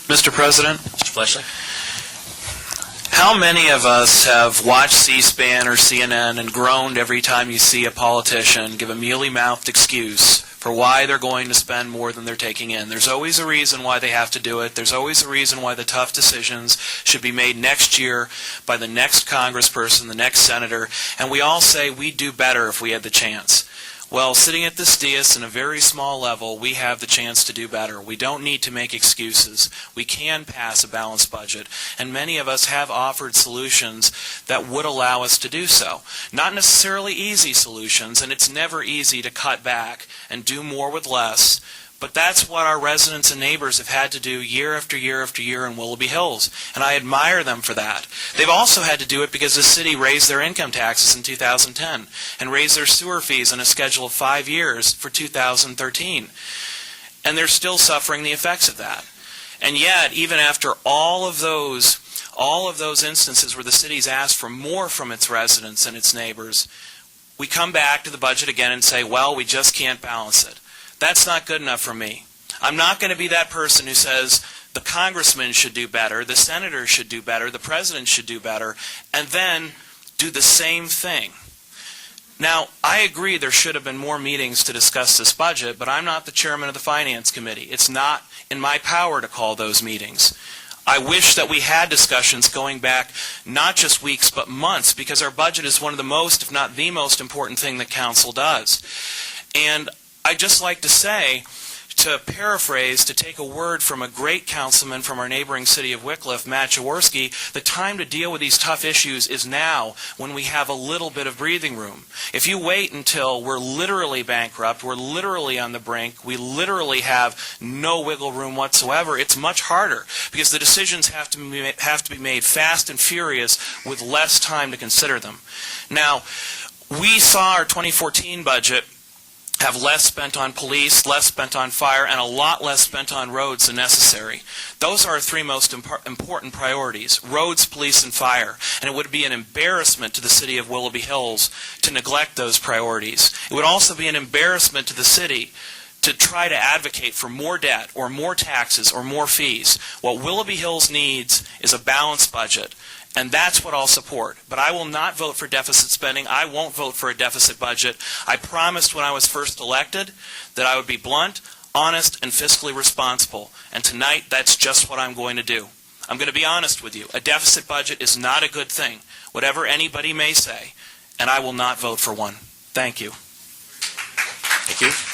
Mr. President, Mr. Plecnik? how many of us have watched C-SPAN or CNN and groaned every time you see a politician give a mealy-mouthed excuse for why they're going to spend more than they're taking in? There's always a reason why they have to do it. There's always a reason why the tough decisions should be made next year by the next congressperson, the next senator, and we all say we'd do better if we had the chance. Well, sitting at this dais in a very small level, we have the chance to do better. We don't need to make excuses. We can pass a balanced budget, and many of us have offered solutions that would allow us to do so. Not necessarily easy solutions, and it's never easy to cut back and do more with less, but that's what our residents and neighbors have had to do year after year after year in Willoughby Hills, and I admire them for that. They've also had to do it because the city raised their income taxes in 2010 and raised their sewer fees on a schedule of 5 years for 2013. And they're still suffering the effects of that. And yet, even after all of those instances where the city's asked for more from its residents and its neighbors, we come back to the budget again and say, well, we just can't balance it. That's not good enough for me. I'm not going to be that person who says the congressman should do better, the senator should do better, the president should do better, and then do the same thing. Now, I agree there should have been more meetings to discuss this budget, but I'm not the chairman of the Finance Committee. It's not in my power to call those meetings. I wish that we had discussions going back not just weeks but months, because our budget is one of the most, if not the most important thing that council does. And I'd just like to say, to paraphrase, to take a word from a great councilman from our neighboring city of Wickliffe, Matt Jaworski, the time to deal with these tough issues is now, when we have a little bit of breathing room. If you wait until we're literally bankrupt, we're literally on the brink, we literally have no wiggle room whatsoever, it's much harder, because the decisions have to be made fast and furious with less time to consider them. Now, we saw our 2014 budget have less spent on police, less spent on fire, and a lot less spent on roads than necessary. Those are our three most important priorities: roads, police, and fire. And it would be an embarrassment to the city of Willoughby Hills to neglect those priorities. It would also be an embarrassment to the city to try to advocate for more debt or more taxes or more fees. What Willoughby Hills needs is a balanced budget. And that's what I'll support. But I will not vote for deficit spending. I won't vote for a deficit budget. I promised when I was first elected that I would be blunt, honest, and fiscally responsible. And tonight, that's just what I'm going to do. I'm going to be honest with you. A deficit budget is not a good thing, whatever anybody may say. And I will not vote for one. Thank you. Thank you.